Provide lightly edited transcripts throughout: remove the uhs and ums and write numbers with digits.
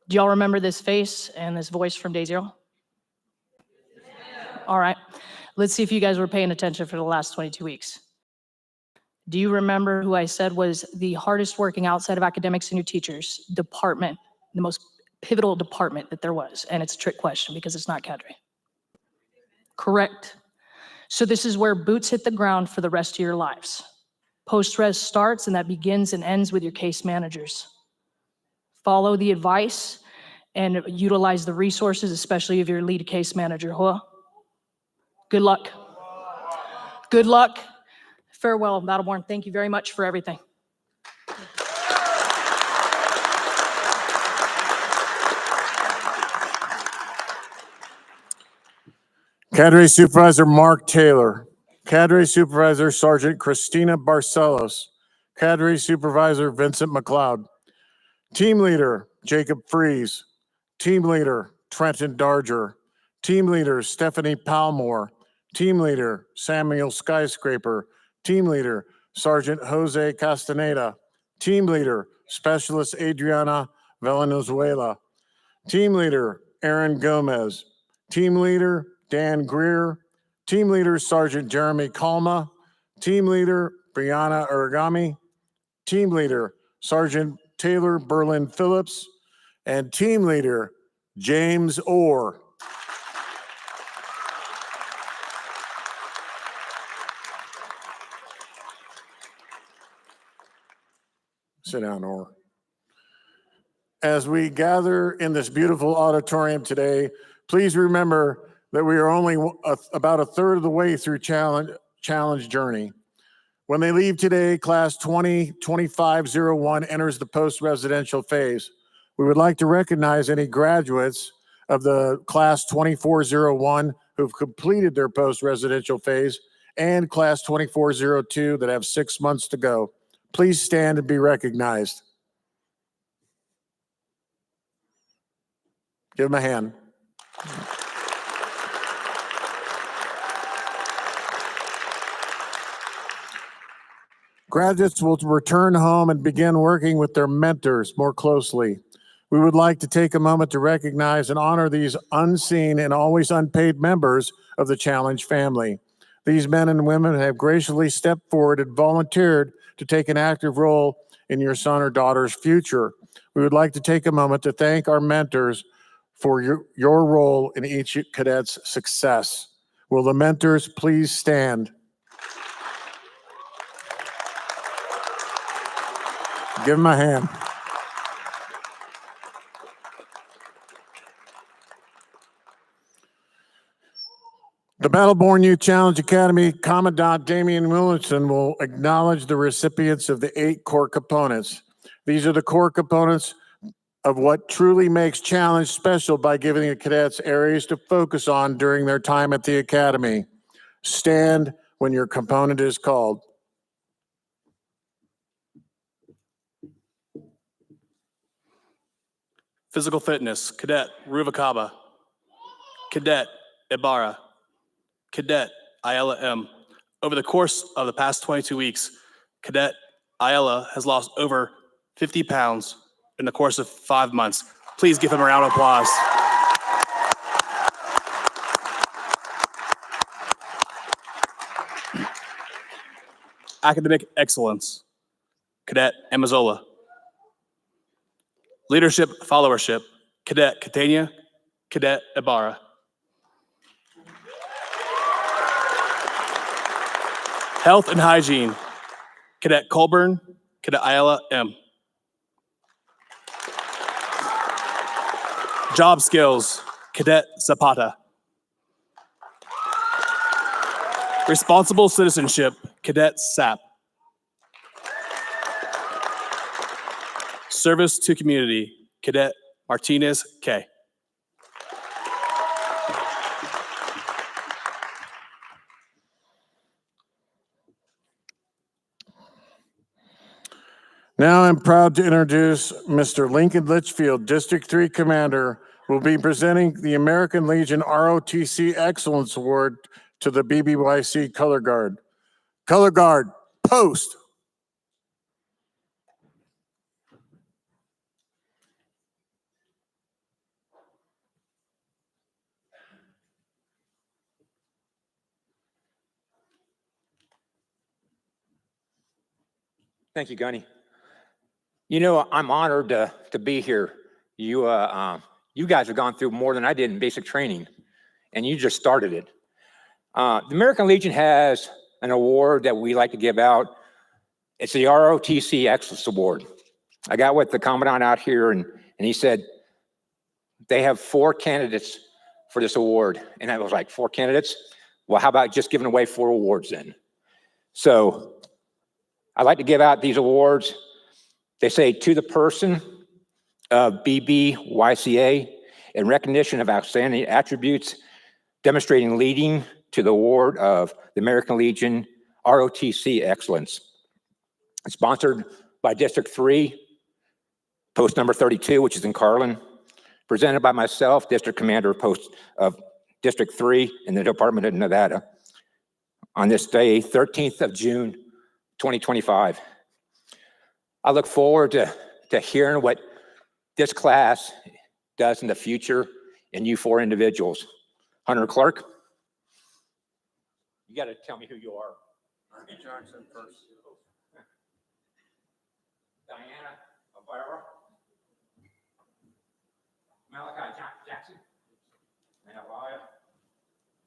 Do y'all remember this face and this voice from day zero? All right. Let's see if you guys were paying attention for the last 22 weeks. Do you remember who I said was the hardest working outside of academics and your teachers department, the most pivotal department that there was? And it's a trick question because it's not cadre. Correct. So this is where boots hit the ground for the rest of your lives. Post-res starts and that begins and ends with your case managers. Follow the advice and utilize the resources, especially if you're a lead case manager. Huh? Good luck. Good luck. Farewell, Battleborn. Thank you very much for everything. Cadre Supervisor Mark Taylor. Cadre Supervisor Sergeant Christina Barcelos. Cadre Supervisor Vincent McLeod. Team Leader Jacob Fries. Team Leader Trenton Darger. Team Leader Stephanie Palmore. Team Leader Samuel Skyscraper. Team Leader Sergeant Jose Castaneda. Team Leader Specialist Adriana Valenzuela. Team Leader Aaron Gomez. Team Leader Dan Greer. Team Leader Sergeant Jeremy Kalma. Team Leader Brianna Uragami. Team Leader Sergeant Taylor Berlin Phillips. And Team Leader James Orr. Sit down, Orr. As we gather in this beautiful auditorium today, please remember that we are only about a third of the way through Challenge Journey. When they leave today, class 2025-01 enters the post-residential phase. We would like to recognize any graduates of the class 2401 who've completed their post-residential phase and class 2402 that have 6 months to go. Please stand and be recognized. Give them a hand. Graduates will return home and begin working with their mentors more closely. We would like to take a moment to recognize and honor these unseen and always unpaid members of the ChalleNGe family. These men and women have graciously stepped forward and volunteered to take an active role in your son or daughter's future. We would like to take a moment to thank our mentors for your role in each cadet's success. Will the mentors please stand? Give them a hand. The Battleborn Youth Challenge Academy Commandant Damian Williamson will acknowledge the recipients of the 8 core components. These are the core components of what truly makes ChalleNGe special by giving the cadets areas to focus on during their time at the academy. Stand when your component is called. Physical fitness, Cadet Ruvakaba. Cadet Ibarra. Cadet Ayala M. Over the course of the past 22 weeks, Cadet Ayala has lost over 50 pounds in the course of 5 months. Please give him a round of applause. Academic excellence, Cadet Amazola. Leadership followership, Cadet Catania, Cadet Ibarra. Health and hygiene, Cadet Colburn, Cadet Ayala M. Job skills, Cadet Zapata. Responsible citizenship, Cadet Sapp. Service to community, Cadet Martinez K. Now I'm proud to introduce Mr. Lincoln Litchfield, District 3 Commander, who will be presenting the American Legion ROTC Excellence Award to the BBYC Color Guard. Color Guard, post. Thank you, Gunny. You know, I'm honored to be here. You guys have gone through more than I did in basic training, and you just started it. The American Legion has an award that we like to give out. It's the ROTC Excellence Award. I got with the Commandant out here, and he said they have 4 candidates for this award. And I was like, 4 candidates? Well, how about just giving away 4 awards then? So I like to give out these awards. They say to the person of BBYCA in recognition of outstanding attributes, demonstrating leading to the award of the American Legion ROTC Excellence. It's sponsored by District 3, post number 32, which is in Carlin. Presented by myself, District Commander of District 3 in the Department of Nevada. On this day, 13th of June, 2025. I look forward to hearing what this class does in the future and you 4 individuals. Hunter Clark, you got to tell me who you are. Ernie Jackson first. Diana Avira, Malachi Jackson, and Elia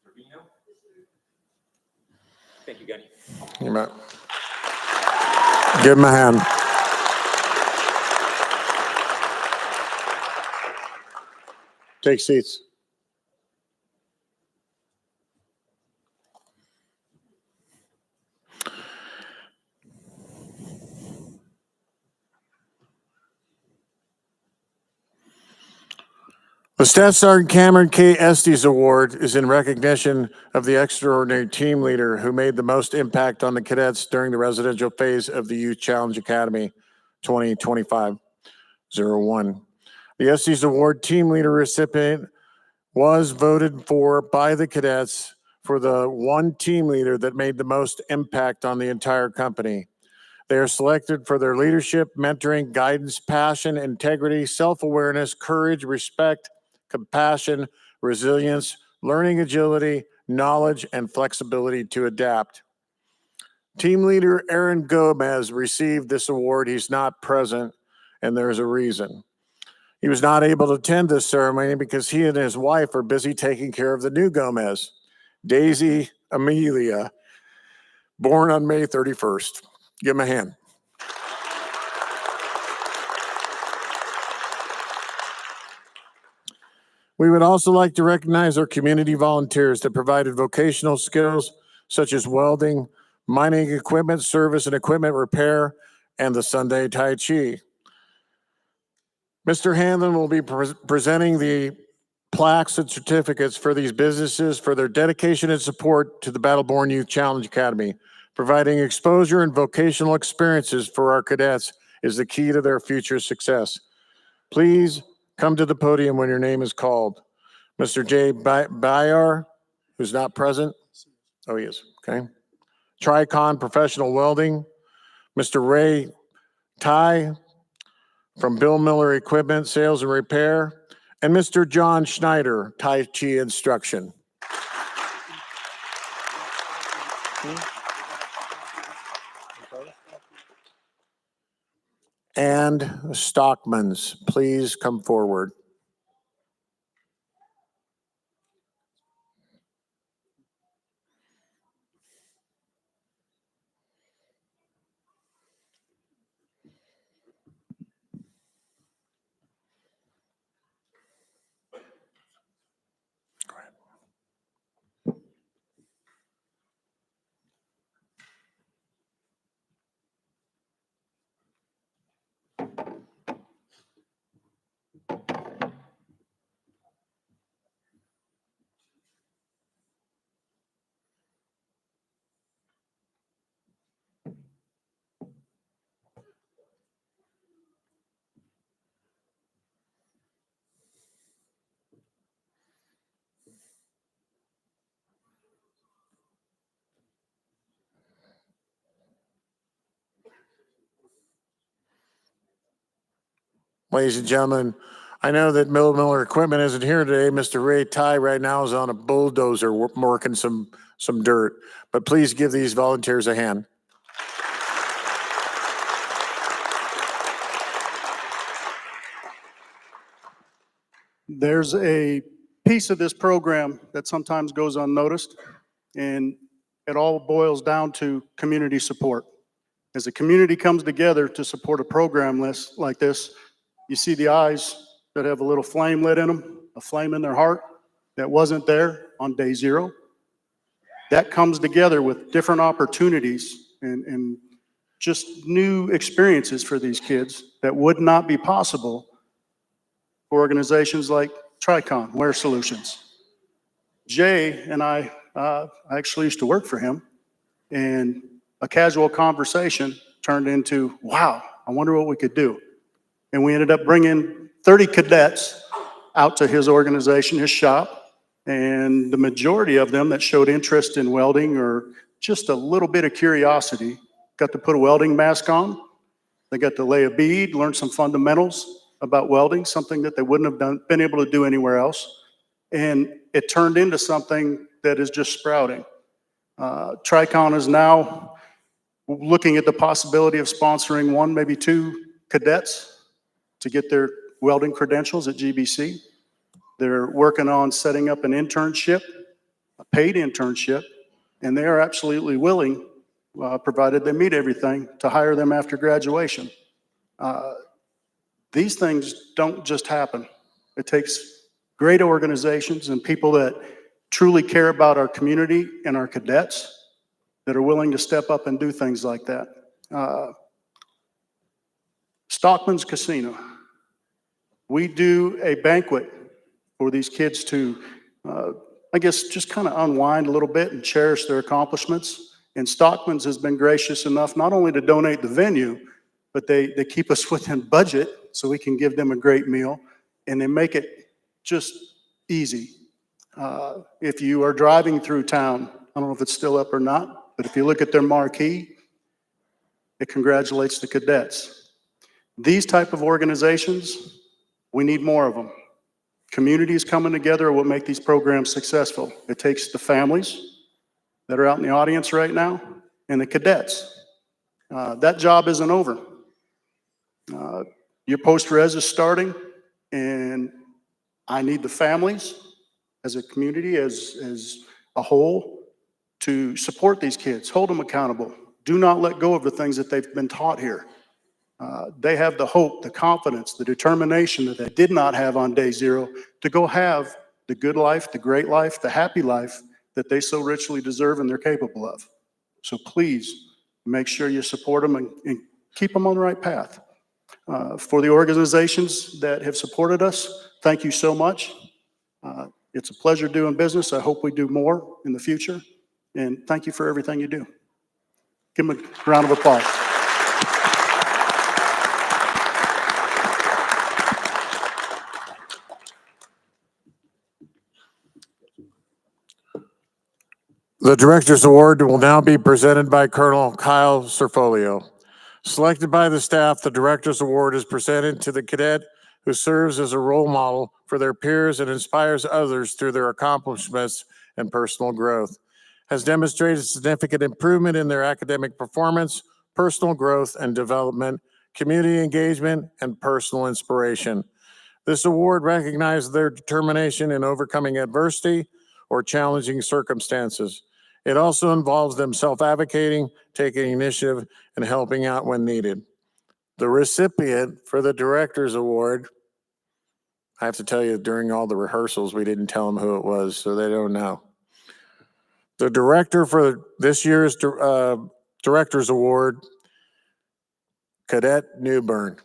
Trevino. Thank you, Gunny. You bet. Give him a hand. Take seats. The Staff Sergeant Cameron K. Estes Award is in recognition of the extraordinary team leader who made the most impact on the cadets during the residential phase of the Youth Challenge Academy 2025-01. The Estes Award team leader recipient was voted for by the cadets for the one team leader that made the most impact on the entire company. They are selected for their leadership, mentoring, guidance, passion, integrity, self-awareness, courage, respect, compassion, resilience, learning agility, knowledge, and flexibility to adapt. Team leader Aaron Gomez received this award. He's not present, and there's a reason. He was not able to attend this ceremony because he and his wife are busy taking care of the new Gomez, Daisy Amelia, born on May 31st. Give him a hand. We would also like to recognize our community volunteers that provided vocational skills such as welding, mining equipment service and equipment repair, and the Sunday Tai Chi. Mr. Hanlon will be presenting the plaques and certificates for these businesses for their dedication and support to the Battle-Born Youth Challenge Academy. Providing exposure and vocational experiences for our cadets is the key to their future success. Please come to the podium when your name is called. Mr. Jay Bayar, who's not present. Oh, he is, okay. Tricon Professional Welding. Mr. Ray Ty from Bill Miller Equipment, Sales and Repair. And Mr. John Schneider, Tai Chi Instruction. And Stockmans, please come forward. Ladies and gentlemen, I know that Bill Miller Equipment isn't here today. Mr. Ray Ty right now is on a bulldozer working some dirt, but please give these volunteers a hand. There's a piece of this program that sometimes goes unnoticed, and it all boils down to community support. As a community comes together to support a program list like this, you see the eyes that have a little flame lit in them, a flame in their heart that wasn't there on day zero. That comes together with different opportunities and just new experiences for these kids that would not be possible for organizations like Tricon, Wear Solutions. Jay and I actually used to work for him, and a casual conversation turned into, wow, I wonder what we could do. And we ended up bringing 30 cadets out to his organization, his shop, and the majority of them that showed interest in welding or just a little bit of curiosity got to put a welding mask on. They got to lay a bead, learn some fundamentals about welding, something that they wouldn't have been able to do anywhere else. And it turned into something that is just sprouting. Tricon is now looking at the possibility of sponsoring one, maybe two cadets to get their welding credentials at GBC. They're working on setting up an internship, a paid internship, and they are absolutely willing, provided they meet everything, to hire them after graduation. These things don't just happen. It takes great organizations and people that truly care about our community and our cadets that are willing to step up and do things like that. Stockman's Casino. We do a banquet for these kids to, I guess, just kind of unwind a little bit and cherish their accomplishments. And Stockman's has been gracious enough not only to donate the venue, but they keep us within budget so we can give them a great meal, and they make it just easy. If you are driving through town, I don't know if it's still up or not, but if you look at their marquee, it congratulates the cadets. These type of organizations, we need more of them. Communities coming together are what make these programs successful. It takes the families that are out in the audience right now and the cadets. That job isn't over. Your post-res is starting, and I need the families as a community, as a whole, to support these kids, hold them accountable. Do not let go of the things that they've been taught here. They have the hope, the confidence, the determination that they did not have on day zero to go have the good life, the great life, the happy life that they so richly deserve and they're capable of. So please make sure you support them and keep them on the right path. For the organizations that have supported us, thank you so much. It's a pleasure doing business. I hope we do more in the future. And thank you for everything you do. Give them a round of applause. The Director's Award will now be presented by Colonel Kyle Serfolio. Selected by the staff, the Director's Award is presented to the cadet who serves as a role model for their peers and inspires others through their accomplishments and personal growth, has demonstrated significant improvement in their academic performance, personal growth and development, community engagement, and personal inspiration. This award recognizes their determination in overcoming adversity or challenging circumstances. It also involves them self-advocating, taking initiative, and helping out when needed. The recipient for the Director's Award, I have to tell you, during all the rehearsals, we didn't tell them who it was, so they don't know. The director for this year's Director's Award, Cadet Newburn.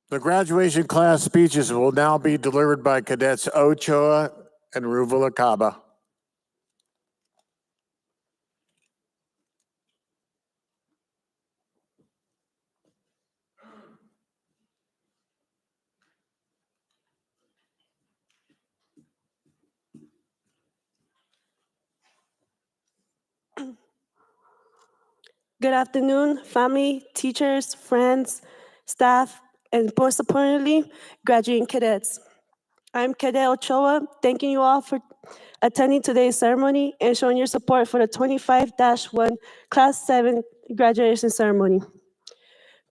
The graduation class speeches will now be delivered by Cadets Ochoa and Ruvalcaba. Good afternoon, family, teachers, friends, staff, and most importantly, graduating cadets. I'm Cadet Ochoa, thanking you all for attending today's ceremony and showing your support for the 25-1 Class 7 graduation ceremony.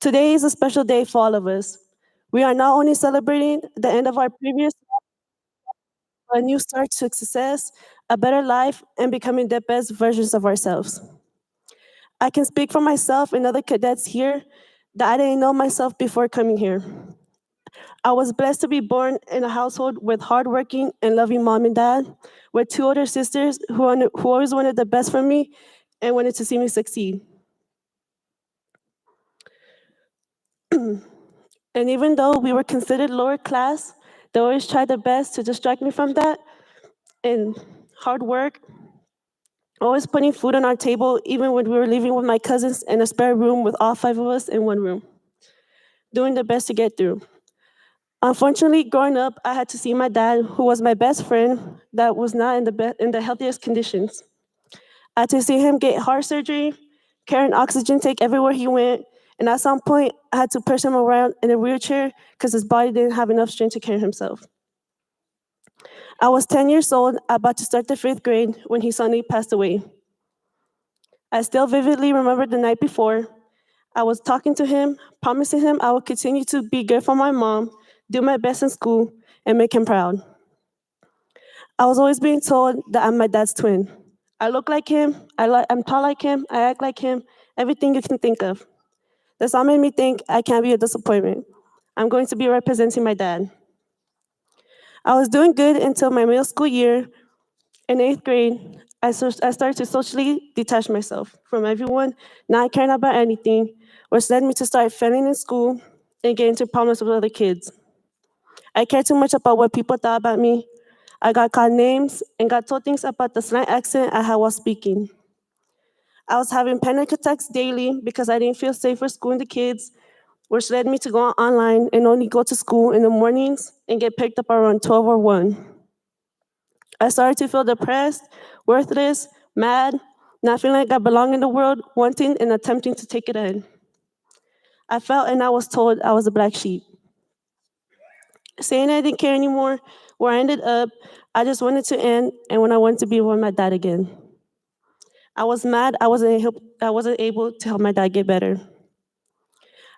Today is a special day for all of us. We are not only celebrating the end of our previous but a new start to success, a better life, and becoming the best versions of ourselves. I can speak for myself and other cadets here that I didn't know myself before coming here. I was blessed to be born in a household with hardworking and loving mom and dad, with 2 older sisters who always wanted the best for me and wanted to see me succeed. And even though we were considered lower class, they always tried their best to distract me from that and hard work, always putting food on our table, even when we were living with my cousins in a spare room with all 5 of us in one room, doing their best to get through. Unfortunately, growing up, I had to see my dad, who was my best friend, that was not in the healthiest conditions. I had to see him get heart surgery, carry an oxygen tank everywhere he went, and at some point, I had to push him around in a wheelchair because his body didn't have enough strength to carry himself. I was 10 years old, about to start the 5th grade, when he suddenly passed away. I still vividly remember the night before. I was talking to him, promising him I would continue to be good for my mom, do my best in school, and make him proud. I was always being told that I'm my dad's twin. I look like him, I'm tall like him, I act like him, everything you can think of. This all made me think I can't be a disappointment. I'm going to be representing my dad. I was doing good until my middle school year. In 8th grade, I started to socially detach myself from everyone, not caring about anything, which led me to start failing in school and get into problems with other kids. I cared too much about what people thought about me. I got called names and got told things about the slang accent I had while speaking. I was having panic attacks daily because I didn't feel safe for schooling the kids, which led me to go online and only go to school in the mornings and get picked up around 12 or 1. I started to feel depressed, worthless, mad, not feeling like I belong in the world, wanting and attempting to take it in. I felt and I was told I was a black sheep. Saying I didn't care anymore, where I ended up, I just wanted to end, and when I wanted to be with my dad again. I was mad I wasn't able to help my dad get better.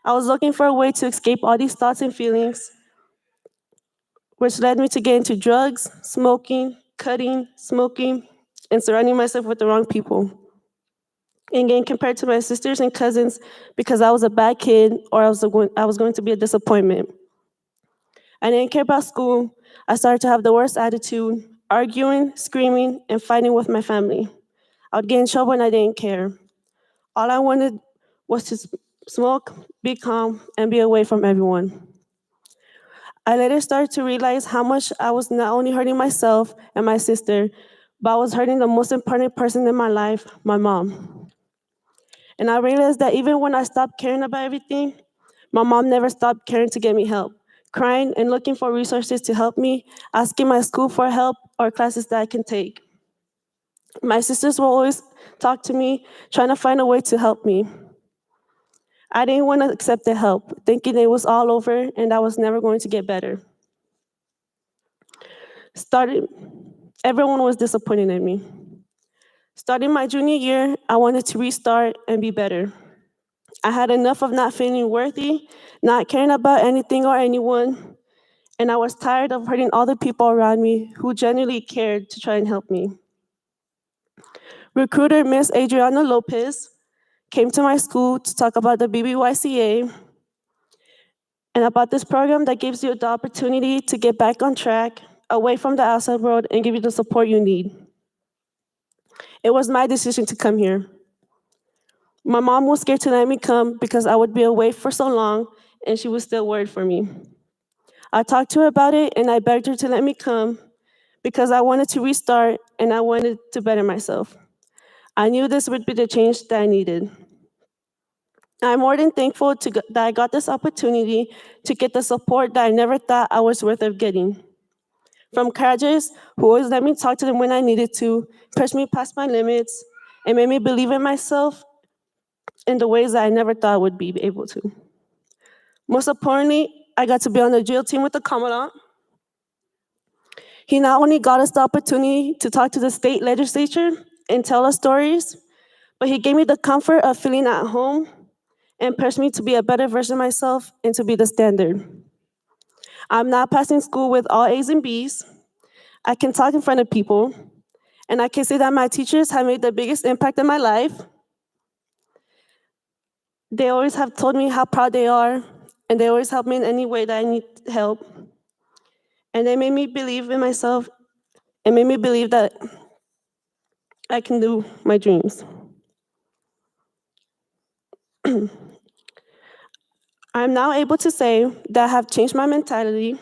I was looking for a way to escape all these thoughts and feelings, which led me to get into drugs, smoking, cutting, smoking, and surrounding myself with the wrong people. And getting compared to my sisters and cousins because I was a bad kid or I was going to be a disappointment. I didn't care about school. I started to have the worst attitude, arguing, screaming, and fighting with my family. I would get in trouble and I didn't care. All I wanted was to smoke, be calm, and be away from everyone. I later started to realize how much I was not only hurting myself and my sister, but I was hurting the most important person in my life, my mom. And I realized that even when I stopped caring about everything, my mom never stopped caring to get me help, crying and looking for resources to help me, asking my school for help or classes that I can take. My sisters will always talk to me, trying to find a way to help me. I didn't want to accept the help, thinking it was all over and I was never going to get better. Everyone was disappointed in me. Starting my junior year, I wanted to restart and be better. I had enough of not feeling worthy, not caring about anything or anyone, and I was tired of hurting all the people around me who genuinely cared to try and help me. Recruiter Miss Adriana Lopez came to my school to talk about the BBYCA and about this program that gives you the opportunity to get back on track, away from the outside world, and give you the support you need. It was my decision to come here. My mom was scared to let me come because I would be away for so long, and she was still worried for me. I talked to her about it, and I begged her to let me come because I wanted to restart, and I wanted to better myself. I knew this would be the change that I needed. I'm more than thankful that I got this opportunity to get the support that I never thought I was worth of getting. From graduates who always let me talk to them when I needed to, pushed me past my limits, and made me believe in myself in the ways that I never thought I would be able to. Most importantly, I got to be on the drill team with the Commandant. He not only got us the opportunity to talk to the state legislature and tell us stories, but he gave me the comfort of feeling at home and pushed me to be a better version of myself and to be the standard. I'm now passing school with all A's and B's. I can talk in front of people, and I can say that my teachers have made the biggest impact in my life. They always have told me how proud they are, and they always help me in any way that I need help. And they made me believe in myself and made me believe that I can do my dreams. I'm now able to say that I have changed my mentality.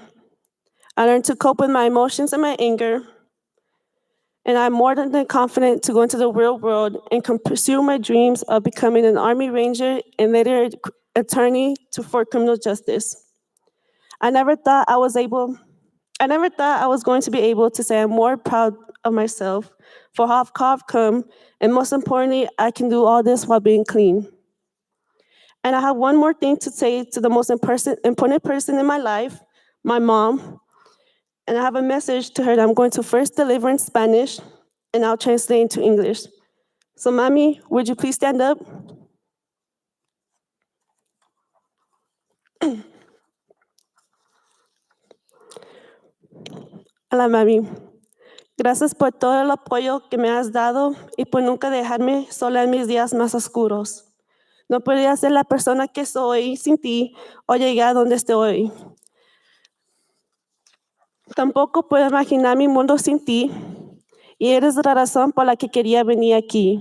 I learned to cope with my emotions and my anger, and I'm more than confident to go into the real world and pursue my dreams of becoming an Army Ranger and later attorney for criminal justice. I never thought I was going to be able to say I'm more proud of myself for how far I've come, and most importantly, I can do all this while being clean. And I have one more thing to say to the most important person in my life, my mom. And I have a message to her that I'm going to first deliver in Spanish, and I'll translate into English. So, Mami, would you please stand up? Hola, Mami. Gracias por todo el apoyo que me has dado y por nunca dejarme sola en mis días más oscuros. No podría ser la persona que soy sin ti o llegar a donde estoy hoy. Tampoco puedo imaginar mi mundo sin ti, y eres la razón por la que quería venir aquí.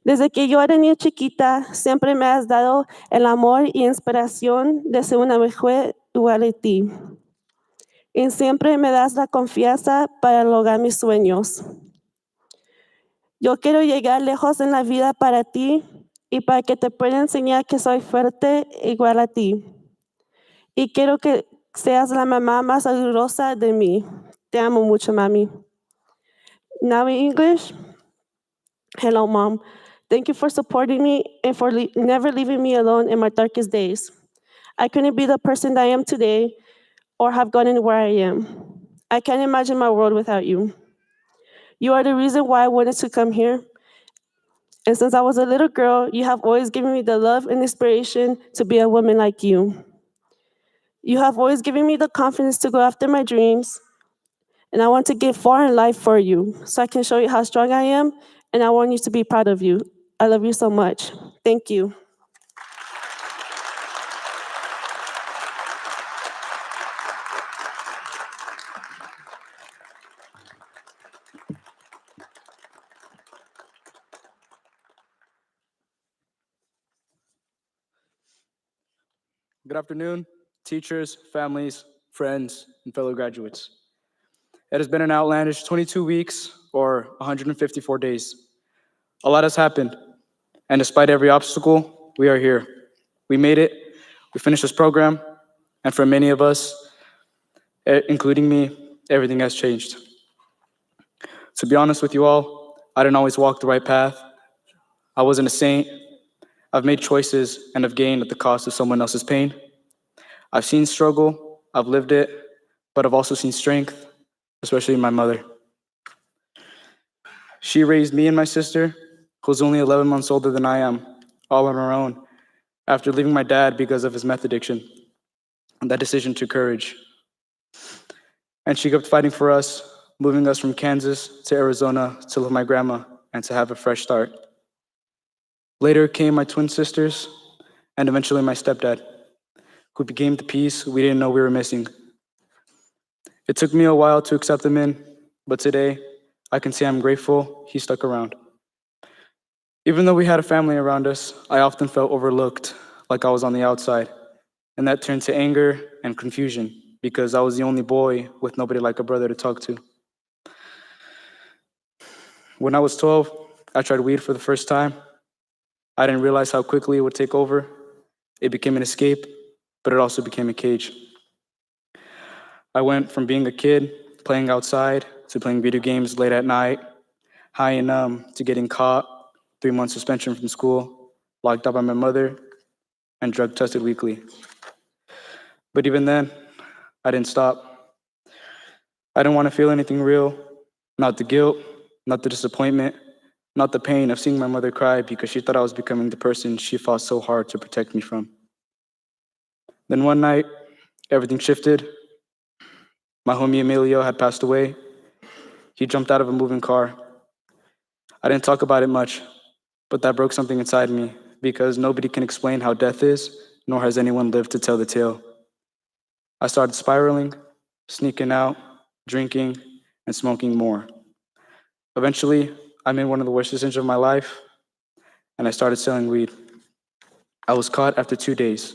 Desde que yo era niña chiquita, siempre me has dado el amor y inspiración de ser una mujer igual a ti. Y siempre me das la confianza para lograr mis sueños. Yo quiero llegar lejos en la vida para ti y para que te pueda enseñar que soy fuerte igual a ti. Y quiero que seas la mamá más orgullosa de mí. Te amo mucho, Mami. Now in English. Hello, Mom. Thank you for supporting me and for never leaving me alone in my darkest days. I couldn't be the person that I am today or have gotten where I am. I can't imagine my world without you. You are the reason why I wanted to come here. And since I was a little girl, you have always given me the love and inspiration to be a woman like you. You have always given me the confidence to go after my dreams. And I want to get far in life for you so I can show you how strong I am, and I want you to be proud of you. I love you so much. Thank you. Good afternoon, teachers, families, friends, and fellow graduates. It has been an outlandish 22 weeks or 154 days. A lot has happened, and despite every obstacle, we are here. We made it, we finished this program, and for many of us, including me, everything has changed. To be honest with you all, I didn't always walk the right path. I wasn't a saint. I've made choices and have gained at the cost of someone else's pain. I've seen struggle, I've lived it, but I've also seen strength, especially in my mother. She raised me and my sister, who's only 11 months older than I am, all on her own, after leaving my dad because of his meth addiction. And that decision took courage. And she kept fighting for us, moving us from Kansas to Arizona to live with my grandma and to have a fresh start. Later came my twin sisters, and eventually my stepdad, who became the piece we didn't know we were missing. It took me a while to accept him in, but today I can say I'm grateful he stuck around. Even though we had a family around us, I often felt overlooked, like I was on the outside, and that turned to anger and confusion because I was the only boy with nobody like a brother to talk to. When I was 12, I tried weed for the first time. I didn't realize how quickly it would take over. It became an escape, but it also became a cage. I went from being a kid, playing outside, to playing video games late at night, high and numb, to getting caught, 3-month suspension from school, locked up by my mother, and drug tested weekly. But even then, I didn't stop. I didn't want to feel anything real, not the guilt, not the disappointment, not the pain of seeing my mother cry because she thought I was becoming the person she fought so hard to protect me from. Then one night, everything shifted. My homie Emilio had passed away. He jumped out of a moving car. I didn't talk about it much, but that broke something inside me because nobody can explain how death is, nor has anyone lived to tell the tale. I started spiraling, sneaking out, drinking, and smoking more. Eventually, I made one of the worst decisions of my life, and I started selling weed. I was caught after 2 days,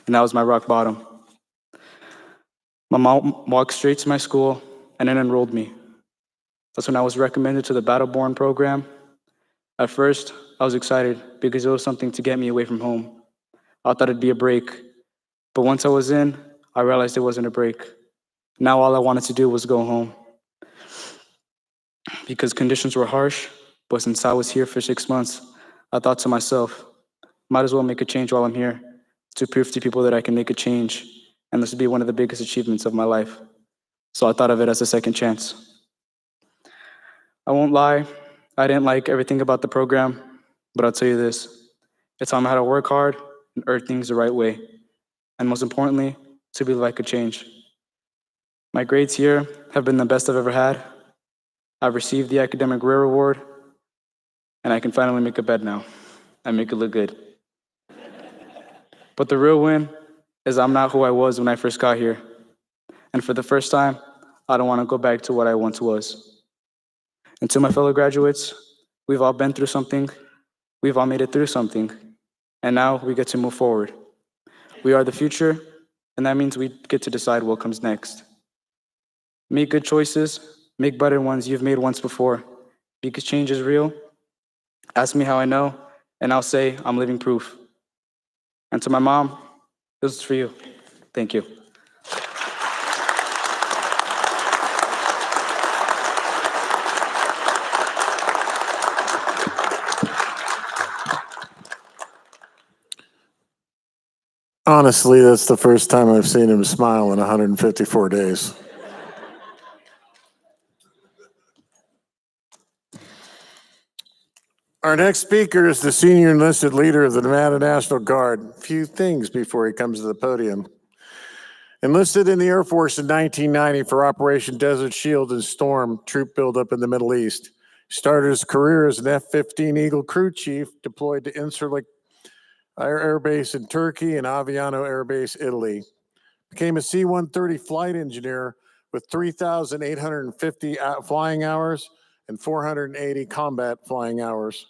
and that was my rock bottom. My mom walked straight to my school and then enrolled me. That's when I was recommended to the Battleborn program. At first, I was excited because it was something to get me away from home. I thought it'd be a break, but once I was in, I realized it wasn't a break. Now all I wanted to do was go home. Because conditions were harsh, but since I was here for 6 months, I thought to myself, might as well make a change while I'm here to prove to people that I can make a change, and this would be one of the biggest achievements of my life. So I thought of it as a second chance. I won't lie, I didn't like everything about the program, but I'll tell you this, it taught me how to work hard and earn things the right way, and most importantly, to be like a change. My grades here have been the best I've ever had. I've received the academic rare award, and I can finally make a bed now and make it look good. But the real win is I'm not who I was when I first got here. And for the first time, I don't want to go back to what I once was. And to my fellow graduates, we've all been through something. We've all made it through something. And now we get to move forward. We are the future, and that means we get to decide what comes next. Make good choices, make better ones you've made once before, because change is real. Ask me how I know, and I'll say I'm living proof. And to my mom, this is for you. Thank you. Honestly, that's the first time I've seen him smile in 154 days. Our next speaker is the senior enlisted leader of the Nevada National Guard. A few things before he comes to the podium. Enlisted in the Air Force in 1990 for Operation Desert Shield and Storm troop buildup in the Middle East. Started his career as an F-15 Eagle crew chief deployed to Incirlik Air Base in Turkey and Aviano Air Base, Italy. Became a C-130 flight engineer with 3,850 flying hours and 480 combat flying hours.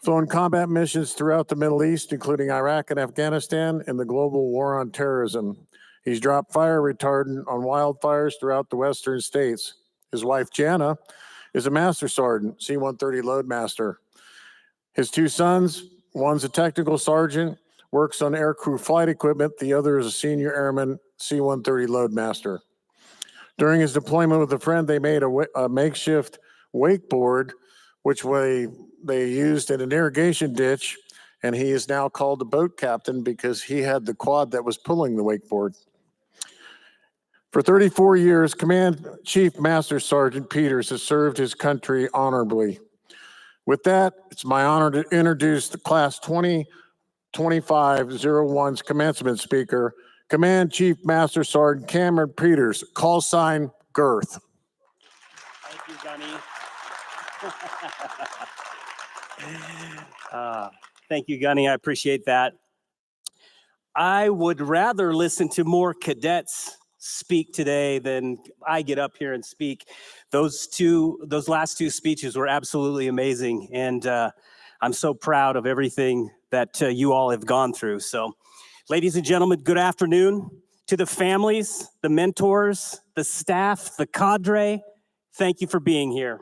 Flown combat missions throughout the Middle East, including Iraq and Afghanistan, and the global war on terrorism. He's dropped fire retardant on wildfires throughout the western states. His wife, Jana, is a master sergeant, C-130 loadmaster. His two sons, one's a technical sergeant, works on aircrew flight equipment. The other is a senior airman, C-130 loadmaster. During his deployment with a friend, they made a makeshift wakeboard, which they used in an irrigation ditch, and he is now called a boat captain because he had the quad that was pulling the wakeboard. For 34 years, Command Chief Master Sergeant Peters has served his country honorably. With that, it's my honor to introduce the Class 2025-01's commencement speaker, Command Chief Master Sergeant Cameron Peters, call sign Girth. Thank you, Gunny. Thank you, Gunny. I appreciate that. I would rather listen to more cadets speak today than I get up here and speak. Those last two speeches were absolutely amazing, and I'm so proud of everything that you all have gone through. So, ladies and gentlemen, good afternoon. To the families, the mentors, the staff, the cadre, thank you for being here.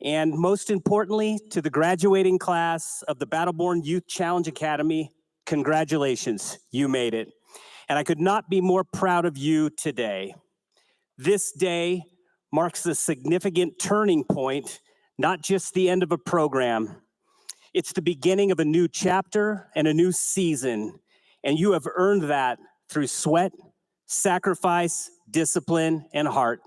And most importantly, to the graduating class of the Battleborn Youth Challenge Academy, congratulations, you made it. And I could not be more proud of you today. This day marks a significant turning point, not just the end of a program. It's the beginning of a new chapter and a new season, and you have earned that through sweat, sacrifice, discipline, and heart.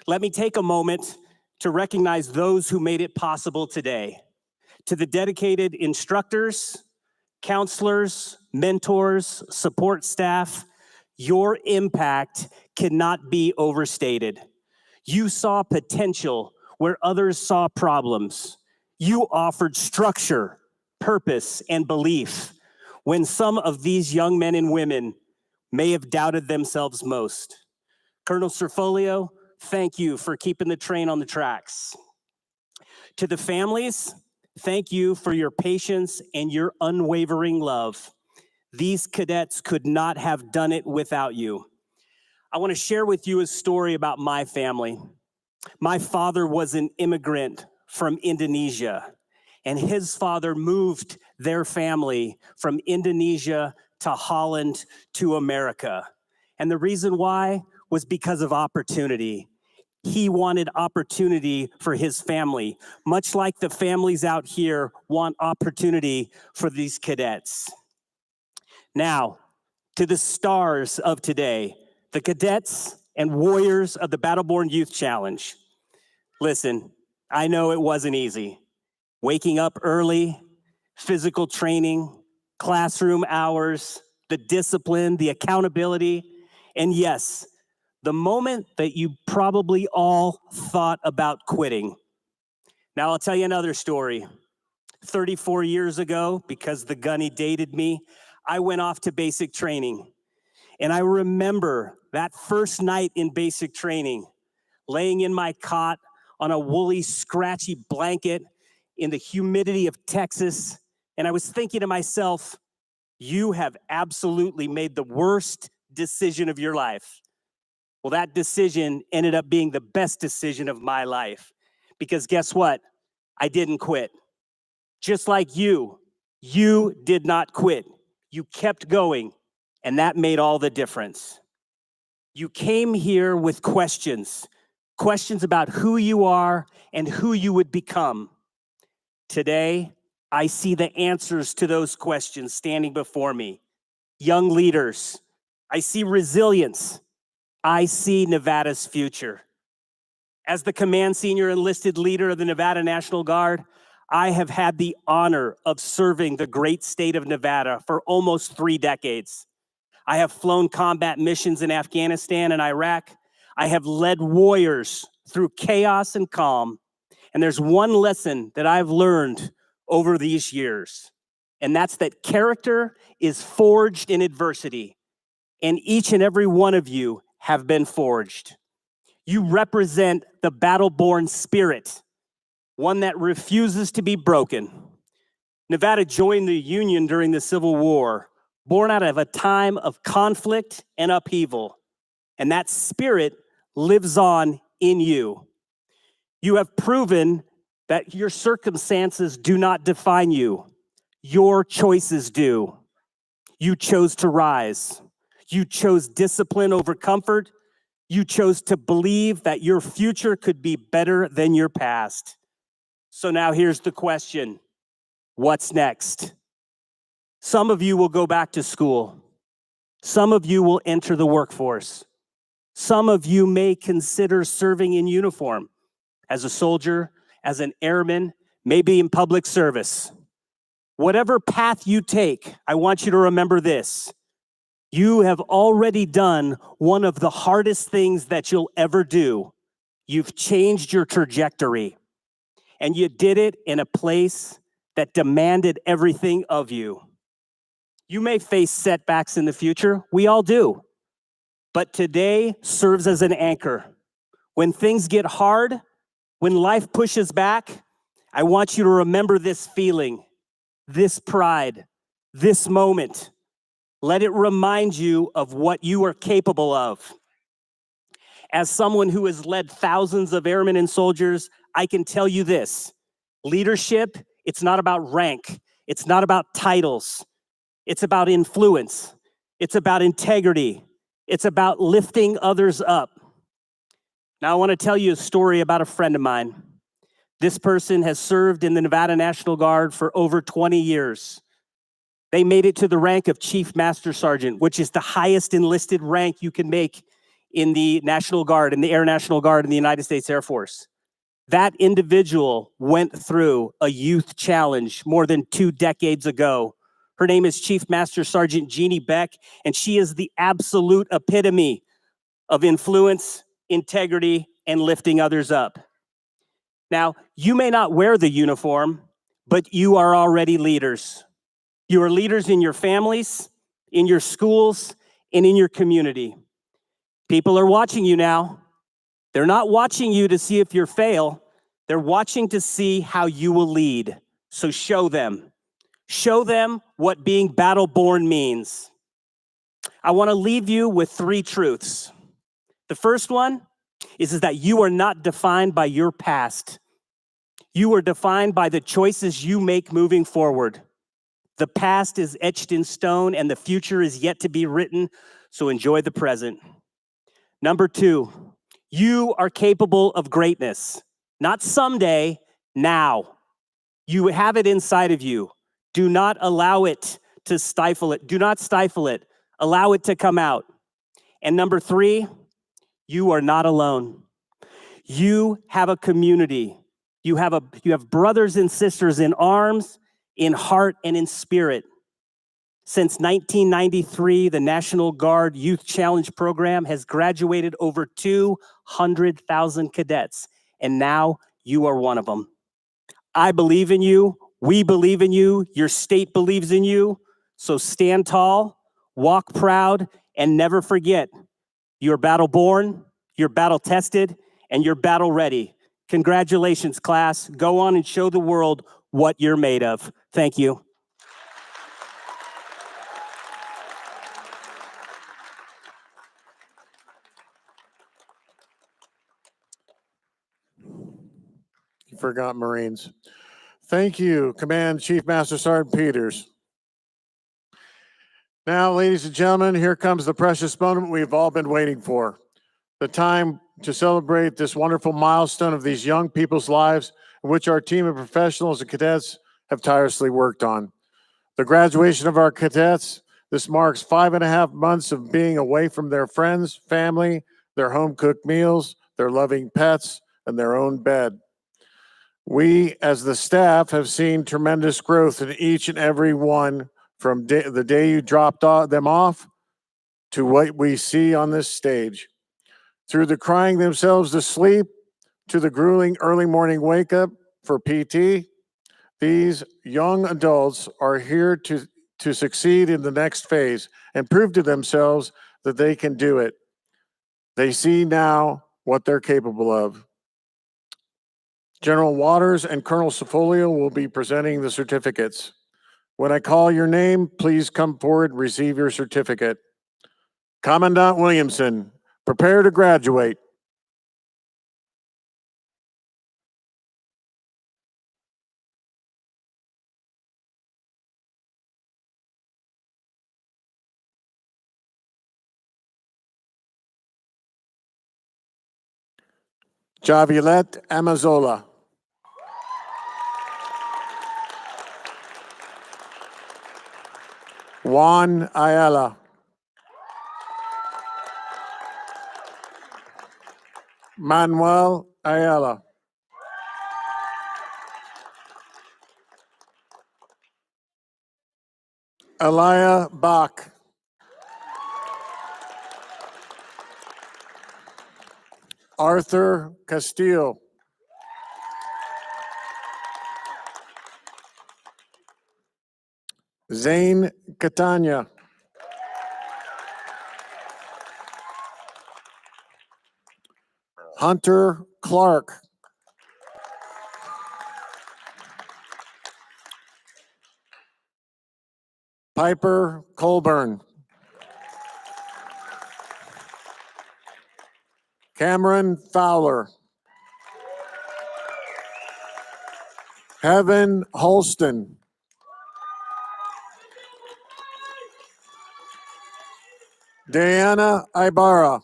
Let me take a moment to recognize those who made it possible today. To the dedicated instructors, counselors, mentors, support staff, your impact cannot be overstated. You saw potential where others saw problems. You offered structure, purpose, and belief when some of these young men and women may have doubted themselves most. Colonel Serfolio, thank you for keeping the train on the tracks. To the families, thank you for your patience and your unwavering love. These cadets could not have done it without you. I want to share with you a story about my family. My father was an immigrant from Indonesia, and his father moved their family from Indonesia to Holland to America. And the reason why was because of opportunity. He wanted opportunity for his family, much like the families out here want opportunity for these cadets. Now, to the stars of today, the cadets and warriors of the Battleborn Youth Challenge. Listen, I know it wasn't easy. Waking up early, physical training, classroom hours, the discipline, the accountability, and yes, the moment that you probably all thought about quitting. Now I'll tell you another story. 34 years ago, because the gunny dated me, I went off to basic training. And I remember that first night in basic training, laying in my cot on a woolly, scratchy blanket in the humidity of Texas. And I was thinking to myself, you have absolutely made the worst decision of your life. Well, that decision ended up being the best decision of my life. Because guess what? I didn't quit. Just like you did not quit. You kept going, and that made all the difference. You came here with questions about who you are and who you would become. Today, I see the answers to those questions standing before me. Young leaders, I see resilience. I see Nevada's future. As the Command Senior Enlisted Leader of the Nevada National Guard, I have had the honor of serving the great state of Nevada for almost 3 decades. I have flown combat missions in Afghanistan and Iraq. I have led warriors through chaos and calm. And there's one lesson that I've learned over these years, and that's that character is forged in adversity. And each and every one of you have been forged. You represent the battle-born spirit, one that refuses to be broken. Nevada joined the Union during the Civil War, born out of a time of conflict and upheaval. And that spirit lives on in you. You have proven that your circumstances do not define you. Your choices do. You chose to rise. You chose discipline over comfort. You chose to believe that your future could be better than your past. So now here's the question. What's next? Some of you will go back to school. Some of you will enter the workforce. Some of you may consider serving in uniform as a soldier, as an airman, maybe in public service. Whatever path you take, I want you to remember this. You have already done one of the hardest things that you'll ever do. You've changed your trajectory, and you did it in a place that demanded everything of you. You may face setbacks in the future. We all do. But today serves as an anchor. When things get hard, when life pushes back, I want you to remember this feeling, this pride, this moment. Let it remind you of what you are capable of. As someone who has led thousands of airmen and soldiers, I can tell you this. Leadership, it's not about rank. It's not about titles. It's about influence. It's about integrity. It's about lifting others up. Now I want to tell you a story about a friend of mine. This person has served in the Nevada National Guard for over 20 years. They made it to the rank of Chief Master Sergeant, which is the highest enlisted rank you can make in the National Guard, in the Air National Guard in the United States Air Force. That individual went through a youth challenge more than 2 decades ago. Her name is Chief Master Sergeant Jeannie Beck, and she is the absolute epitome of influence, integrity, and lifting others up. Now, you may not wear the uniform, but you are already leaders. You are leaders in your families, in your schools, and in your community. People are watching you now. They're not watching you to see if you fail. They're watching to see how you will lead. So show them. Show them what being battle-born means. I want to leave you with 3 truths. The first one is that you are not defined by your past. You are defined by the choices you make moving forward. The past is etched in stone and the future is yet to be written, so enjoy the present. Number 2, you are capable of greatness. Not someday, now. You have it inside of you. Do not allow it to stifle it. Do not stifle it. Allow it to come out. And number 3, you are not alone. You have a community. You have brothers and sisters in arms, in heart, and in spirit. Since 1993, the National Guard Youth Challenge Program has graduated over 200,000 cadets, and now you are one of them. I believe in you. We believe in you. Your state believes in you. So stand tall, walk proud, and never forget, you're battle-born, you're battle-tested, and you're battle-ready. Congratulations, class. Go on and show the world what you're made of. Thank you. You forgot Marines. Thank you, Command Chief Master Sergeant Peters. Now, ladies and gentlemen, here comes the precious moment we've all been waiting for. The time to celebrate this wonderful milestone of these young people's lives, in which our team of professionals and cadets have tirelessly worked on. The graduation of our cadets, this marks 5.5 months of being away from their friends, family, their home-cooked meals, their loving pets, and their own bed. We, as the staff, have seen tremendous growth in each and every one from the day you dropped them off to what we see on this stage. Through the crying themselves to sleep, to the grueling early morning wake up for PT, these young adults are here to succeed in the next phase and prove to themselves that they can do it. They see now what they're capable of. General Waters and Colonel Cifolio will be presenting the certificates. When I call your name, please come forward and receive your certificate. Commandant Williamson, prepare to graduate. Javiolette Amazola. Juan Ayala. Manuel Ayala. Elia Bach. Arthur Castillo. Zane Catania. Hunter Clark. Piper Colburn. Cameron Fowler. Heaven Holston. Diana Ibarra.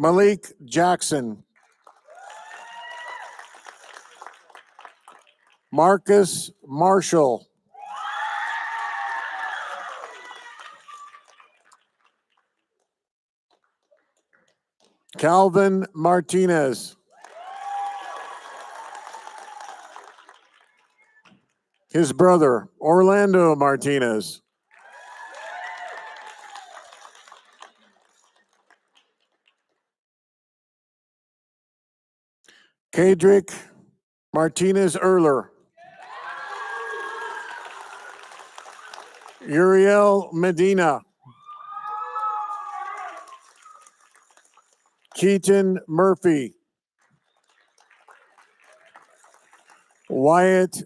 Malik Jackson. Marcus Marshall. Calvin Martinez. His brother, Orlando Martinez. Kadrick Martinez Erler. Uriel Medina. Keaton Murphy. Wyatt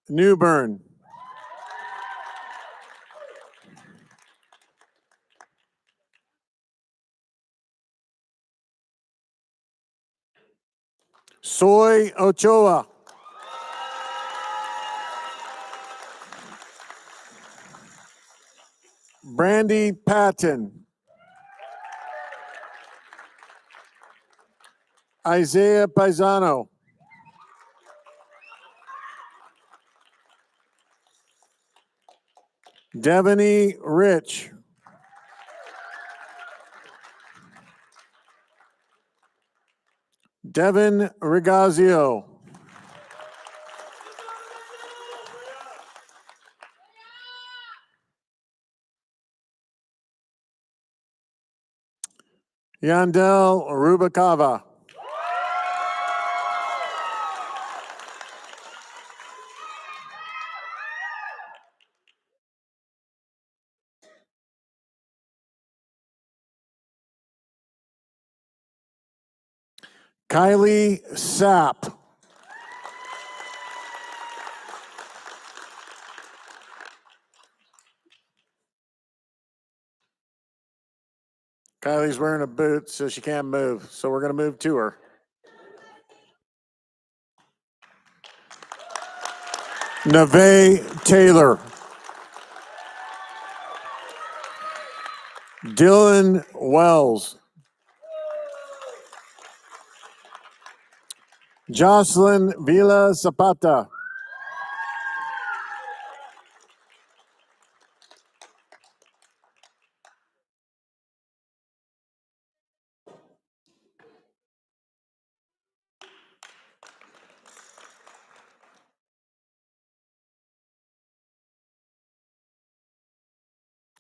Newburn. Soy Ochoa. Brandy Patton. Isaiah Paisano. Devaney Rich. Devin Rigazio. Yandel Rubacava. Kylie Sapp. Kylie's wearing a boot, so she can't move. So we're going to move to her. Neve Taylor. Dylan Wells. Jocelyn Villa Zapata.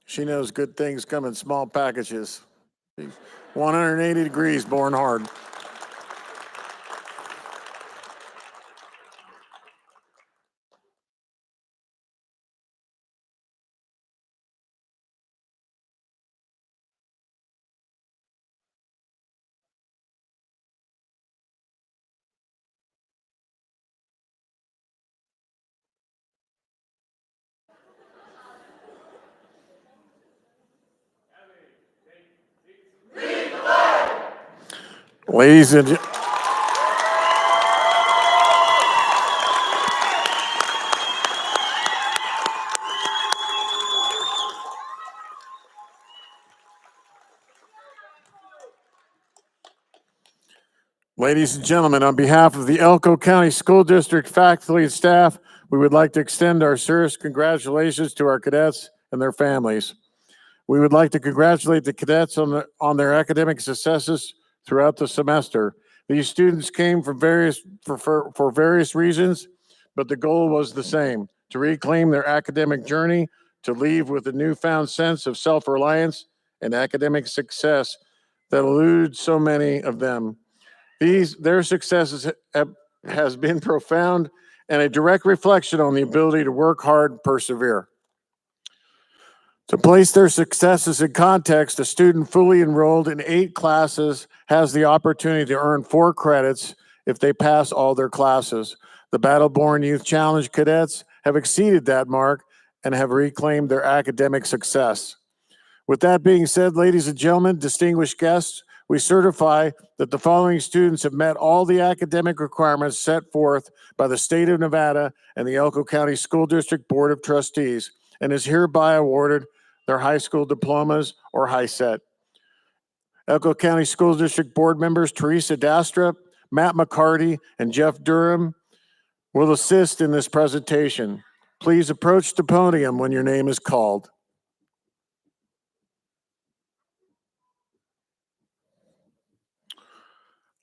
She knows good things come in small packages. 180 degrees, born hard. Ladies and gentlemen. Ladies and gentlemen, on behalf of the Elko County School District faculty and staff, we would like to extend our serious congratulations to our cadets and their families. We would like to congratulate the cadets on their academic successes throughout the semester. These students came for various reasons, but the goal was the same: to reclaim their academic journey, to leave with a newfound sense of self-reliance and academic success that eludes so many of them. Their successes has been profound and a direct reflection on the ability to work hard and persevere. To place their successes in context, a student fully enrolled in 8 classes has the opportunity to earn 4 credits if they pass all their classes. The Battle-Born Youth Challenge cadets have exceeded that mark and have reclaimed their academic success. With that being said, ladies and gentlemen, distinguished guests, we certify that the following students have met all the academic requirements set forth by the state of Nevada and the Elko County School District Board of Trustees, and is hereby awarded their high school diplomas or high set. Elko County School District Board members Teresa Dastra, Matt McCarty, and Jeff Durham will assist in this presentation. Please approach the podium when your name is called.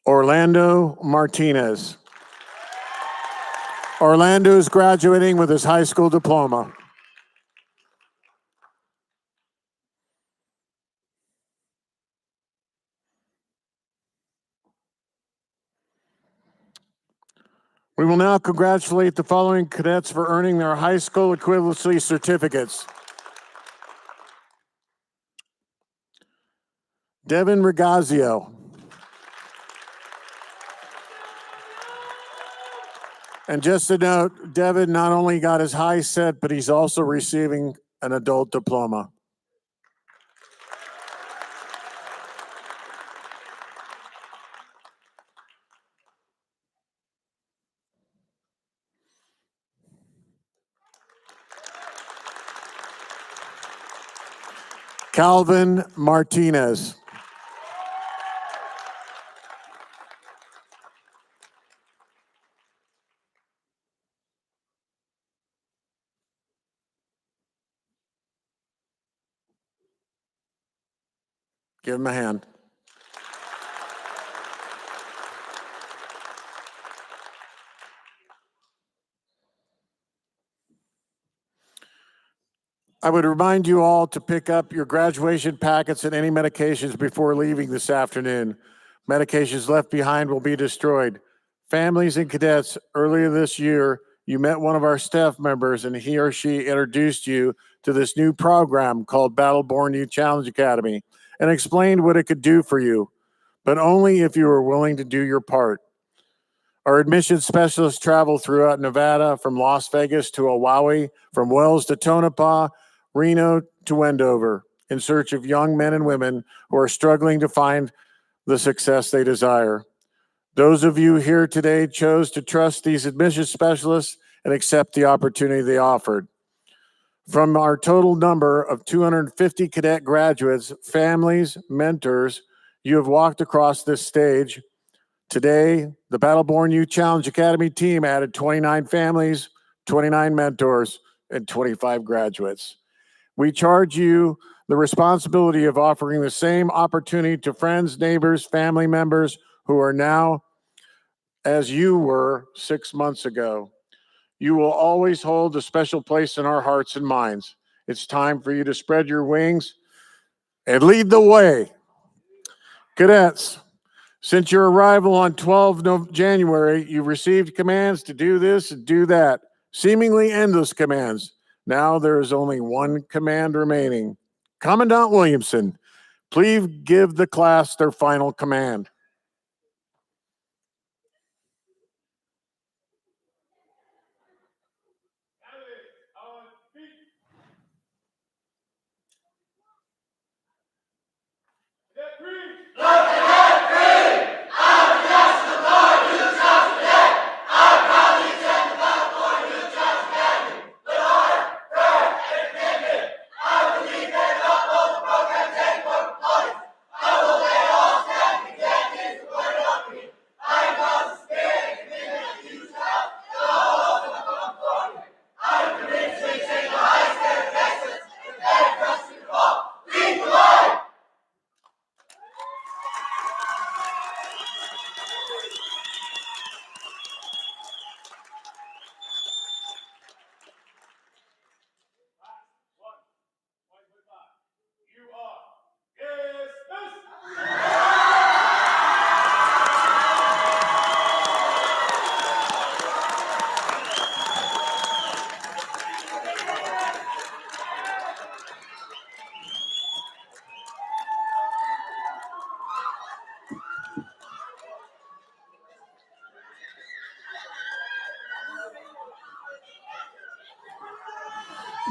Orlando Martinez. Orlando is graduating with his high school diploma. We will now congratulate the following cadets for earning their high school equivalency certificates. Devin Regazio. And just a note, Devin not only got his high set, but he's also receiving an adult diploma. Calvin Martinez. Give him a hand. I would remind you all to pick up your graduation packets and any medications before leaving this afternoon. Medications left behind will be destroyed. Families and cadets, earlier this year, you met one of our staff members and he or she introduced you to this new program called Battle-Born Youth Challenge Academy and explained what it could do for you, but only if you were willing to do your part. Our admissions specialists travel throughout Nevada, from Las Vegas to Oahu, from Wells to Tonopah, Reno to Wendover, in search of young men and women who are struggling to find the success they desire. Those of you here today chose to trust these admissions specialists and accept the opportunity they offered. From our total number of 250 cadet graduates, families, mentors, you have walked across this stage. Today, the Battle-Born Youth Challenge Academy team added 29 families, 29 mentors, and 25 graduates. We charge you the responsibility of offering the same opportunity to friends, neighbors, family members who are now as you were 6 months ago. You will always hold a special place in our hearts and minds. It's time for you to spread your wings and lead the way. Cadets, since your arrival on 12 January, you received commands to do this and do that, seemingly endless commands. Now there is only one command remaining. Commandant Williamson, please give the class their final command.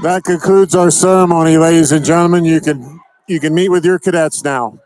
That concludes our ceremony, ladies and gentlemen. You can meet with your cadets now.